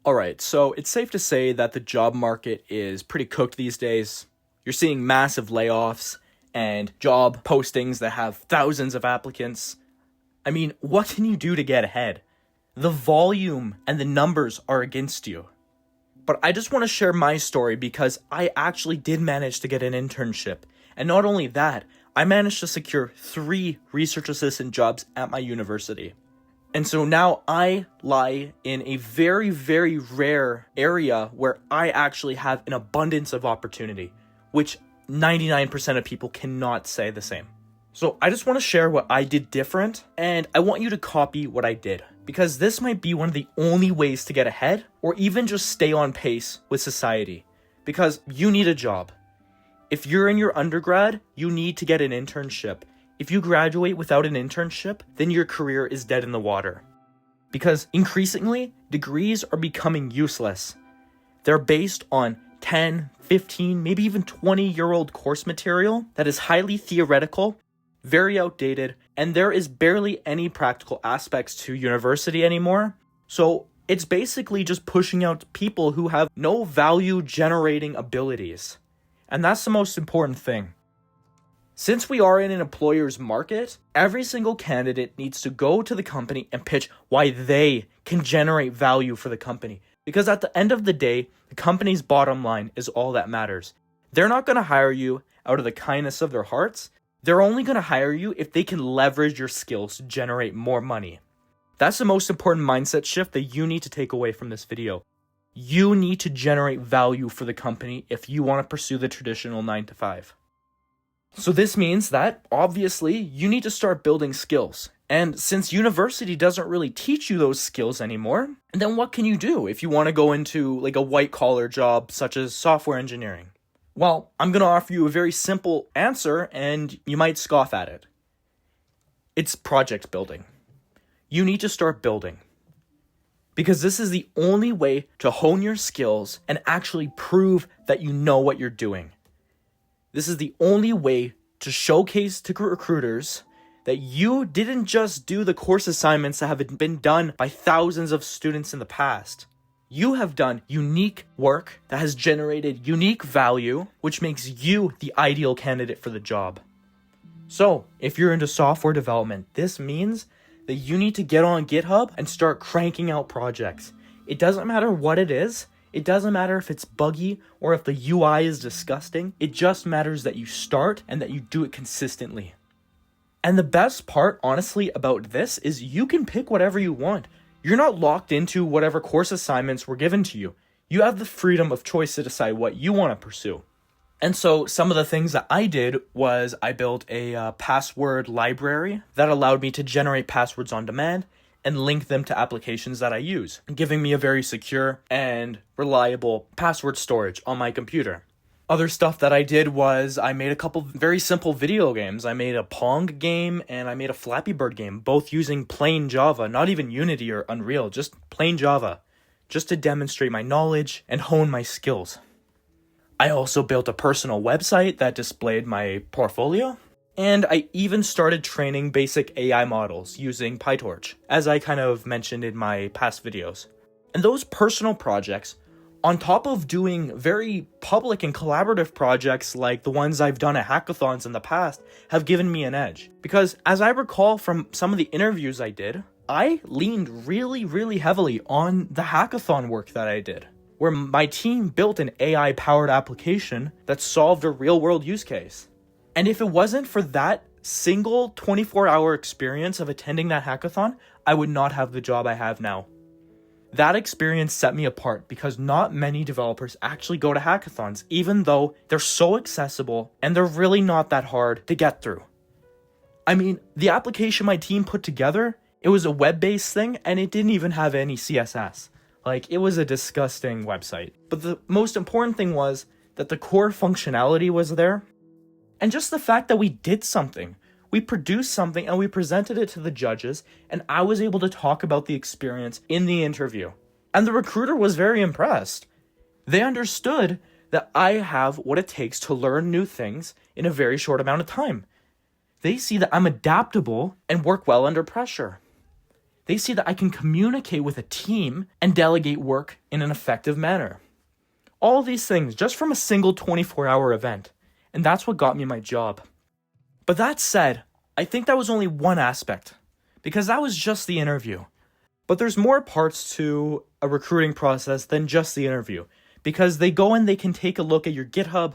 Alright, so it's safe to say that the job market is pretty cooked these days. You're seeing massive layoffs and job postings that have thousands of applicants. I mean, what can you do to get ahead? The volume and the numbers are against you. But I just want to share my story because I actually did manage to get an internship. And not only that, I managed to secure 3 research assistant jobs at my university. And so now I lie in a very, very rare area where I actually have an abundance of opportunity, which 99% of people cannot say the same. So I just want to share what I did different, and I want you to copy what I did, because this might be one of the only ways to get ahead, or even just stay on pace with society, because you need a job. If you're in your undergrad, you need to get an internship. If you graduate without an internship, then your career is dead in the water. Because increasingly, degrees are becoming useless. They're based on 10, 15, maybe even 20-year-old course material that is highly theoretical, very outdated, and there is barely any practical aspects to university anymore. So it's basically just pushing out people who have no value-generating abilities. And that's the most important thing. Since we are in an employer's market, every single candidate needs to go to the company and pitch why they can generate value for the company. Because at the end of the day, the company's bottom line is all that matters. They're not going to hire you out of the kindness of their hearts. They're only going to hire you if they can leverage your skills to generate more money. That's the most important mindset shift that you need to take away from this video. You need to generate value for the company if you want to pursue the traditional 9 to 5. So this means that, obviously, you need to start building skills. And since university doesn't really teach you those skills anymore, then what can you do if you want to go into like a white-collar job such as software engineering? Well, I'm going to offer you a very simple answer, and you might scoff at it. It's project building. You need to start building. Because this is the only way to hone your skills and actually prove that you know what you're doing. This is the only way to showcase to recruiters that you didn't just do the course assignments that have been done by thousands of students in the past. You have done unique work that has generated unique value, which makes you the ideal candidate for the job. So, if you're into software development, this means that you need to get on GitHub and start cranking out projects. It doesn't matter what it is. It doesn't matter if it's buggy or if the UI is disgusting. It just matters that you start and that you do it consistently. And the best part, honestly, about this is you can pick whatever you want. You're not locked into whatever course assignments were given to you. You have the freedom of choice to decide what you want to pursue. And so some of the things that I did was I built a password library that allowed me to generate passwords on demand and link them to applications that I use, giving me a very secure and reliable password storage on my computer. Other stuff that I did was I made a couple very simple video games. I made a Pong game and I made a Flappy Bird game, both using plain Java, not even Unity or Unreal, just plain Java, just to demonstrate my knowledge and hone my skills. I also built a personal website that displayed my portfolio. And I even started training basic AI models using PyTorch, as I kind of mentioned in my past videos. And those personal projects, on top of doing very public and collaborative projects like the ones I've done at hackathons in the past, have given me an edge. Because as I recall from some of the interviews I did, I leaned really, really heavily on the hackathon work that I did, where my team built an AI-powered application that solved a real-world use case. And if it wasn't for that single 24-hour experience of attending that hackathon, I would not have the job I have now. That experience set me apart because not many developers actually go to hackathons, even though they're so accessible and they're really not that hard to get through. I mean, the application my team put together, it was a web-based thing and it didn't even have any CSS. Like, it was a disgusting website. But the most important thing was that the core functionality was there. And just the fact that we did something, we produced something and we presented it to the judges, and I was able to talk about the experience in the interview. And the recruiter was very impressed. They understood that I have what it takes to learn new things in a very short amount of time. They see that I'm adaptable and work well under pressure. They see that I can communicate with a team and delegate work in an effective manner. All these things just from a single 24-hour event. And that's what got me my job. But that said, I think that was only one aspect, because that was just the interview. But there's more parts to a recruiting process than just the interview, because they go and they can take a look at your GitHub,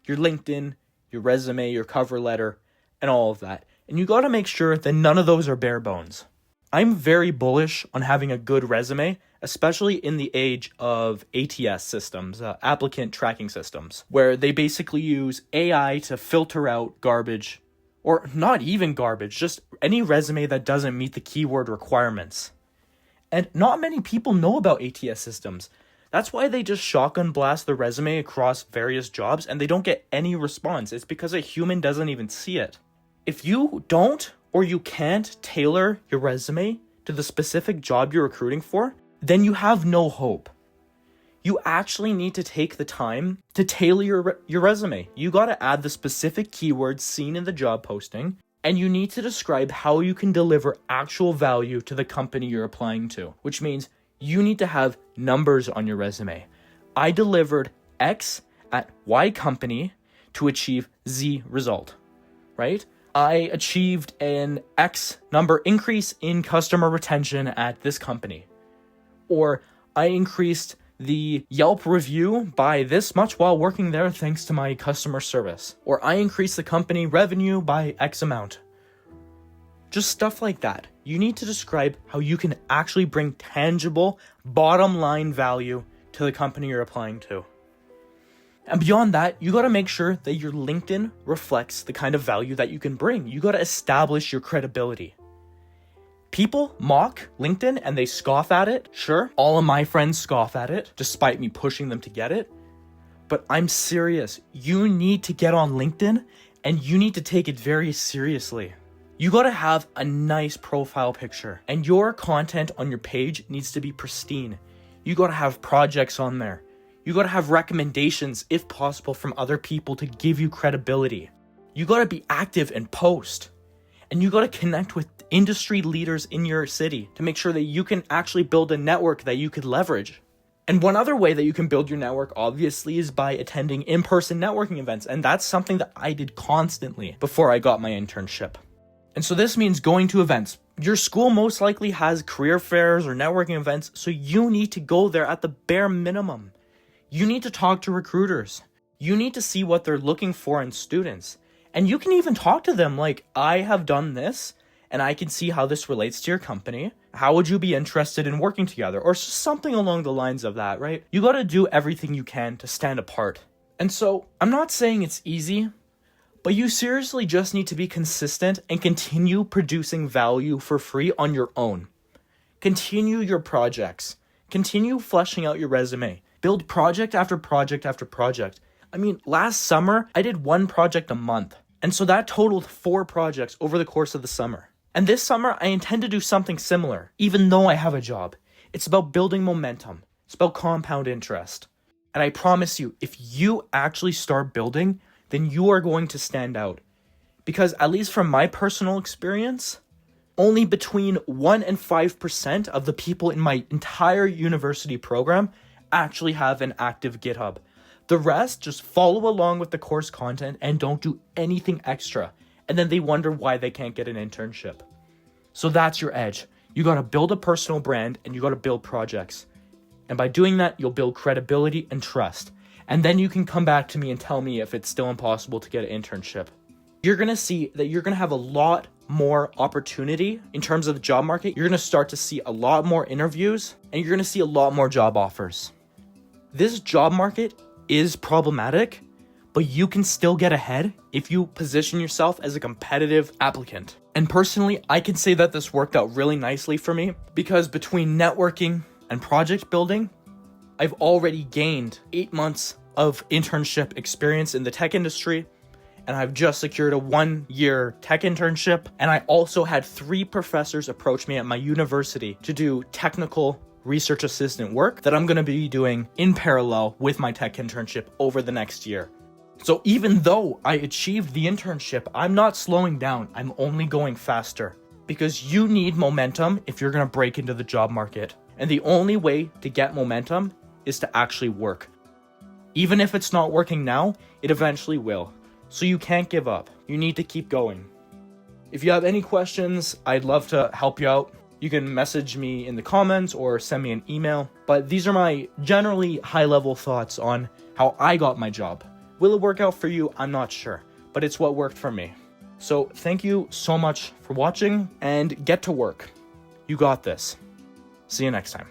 your LinkedIn, your resume, your cover letter, and all of that. And you got to make sure that none of those are bare bones. I'm very bullish on having a good resume, especially in the age of ATS systems, applicant tracking systems, where they basically use AI to filter out garbage, or not even garbage, just any resume that doesn't meet the keyword requirements. And not many people know about ATS systems. That's why they just shotgun blast the resume across various jobs and they don't get any response. It's because a human doesn't even see it. If you don't or you can't tailor your resume to the specific job you're recruiting for, then you have no hope. You actually need to take the time to tailor your resume. You got to add the specific keywords seen in the job posting, and you need to describe how you can deliver actual value to the company you're applying to, which means you need to have numbers on your resume. I delivered X at Y company to achieve Z result, right? I achieved an X number increase in customer retention at this company. Or I increased the Yelp review by this much while working there thanks to my customer service. Or I increased the company revenue by X amount. Just stuff like that. You need to describe how you can actually bring tangible, bottom line value to the company you're applying to. And beyond that, you got to make sure that your LinkedIn reflects the kind of value that you can bring. You got to establish your credibility. People mock LinkedIn and they scoff at it. Sure, all of my friends scoff at it, despite me pushing them to get it. But I'm serious. You need to get on LinkedIn and you need to take it very seriously. You gotta have a nice profile picture and your content on your page needs to be pristine. You gotta have projects on there. You gotta have recommendations, if possible, from other people to give you credibility. You gotta be active and post. And you gotta connect with industry leaders in your city to make sure that you can actually build a network that you could leverage. And one other way that you can build your network, obviously, is by attending in-person networking events. And that's something that I did constantly before I got my internship. And so this means going to events. Your school most likely has career fairs or networking events, so you need to go there at the bare minimum. You need to talk to recruiters. You need to see what they're looking for in students. And you can even talk to them like, I have done this, and I can see how this relates to your company. How would you be interested in working together? Or something along the lines of that, right? You gotta do everything you can to stand apart. And so, I'm not saying it's easy, but you seriously just need to be consistent and continue producing value for free on your own. Continue your projects. Continue fleshing out your resume. Build project after project after project. I mean, last summer, I did one project a month. And so that totaled 4 projects over the course of the summer. And this summer, I intend to do something similar, even though I have a job. It's about building momentum. It's about compound interest. And I promise you, if you actually start building, then you are going to stand out. Because at least from my personal experience, only between 1 and 5% of the people in my entire university program actually have an active GitHub. The rest just follow along with the course content and don't do anything extra. And then they wonder why they can't get an internship. So that's your edge. You gotta build a personal brand and you gotta build projects. And by doing that, you'll build credibility and trust. And then you can come back to me and tell me if it's still impossible to get an internship. You're gonna see that you're gonna have a lot more opportunity in terms of the job market. You're gonna start to see a lot more interviews and you're gonna see a lot more job offers. This job market is problematic, but you can still get ahead if you position yourself as a competitive applicant. And personally, I can say that this worked out really nicely for me because between networking and project building, I've already gained 8 months of internship experience in the tech industry, and I've just secured a 1-year tech internship. And I also had 3 professors approach me at my university to do technical research assistant work that I'm going to be doing in parallel with my tech internship over the next year. So even though I achieved the internship, I'm not slowing down. I'm only going faster. because you need momentum if you're going to break into the job market. And the only way to get momentum is to actually work. Even if it's not working now, it eventually will. So you can't give up. You need to keep going. If you have any questions, I'd love to help you out. You can message me in the comments or send me an email. But these are my generally high-level thoughts on how I got my job. Will it work out for you? I'm not sure, but it's what worked for me. So thank you so much for watching, and get to work. You got this. See you next time.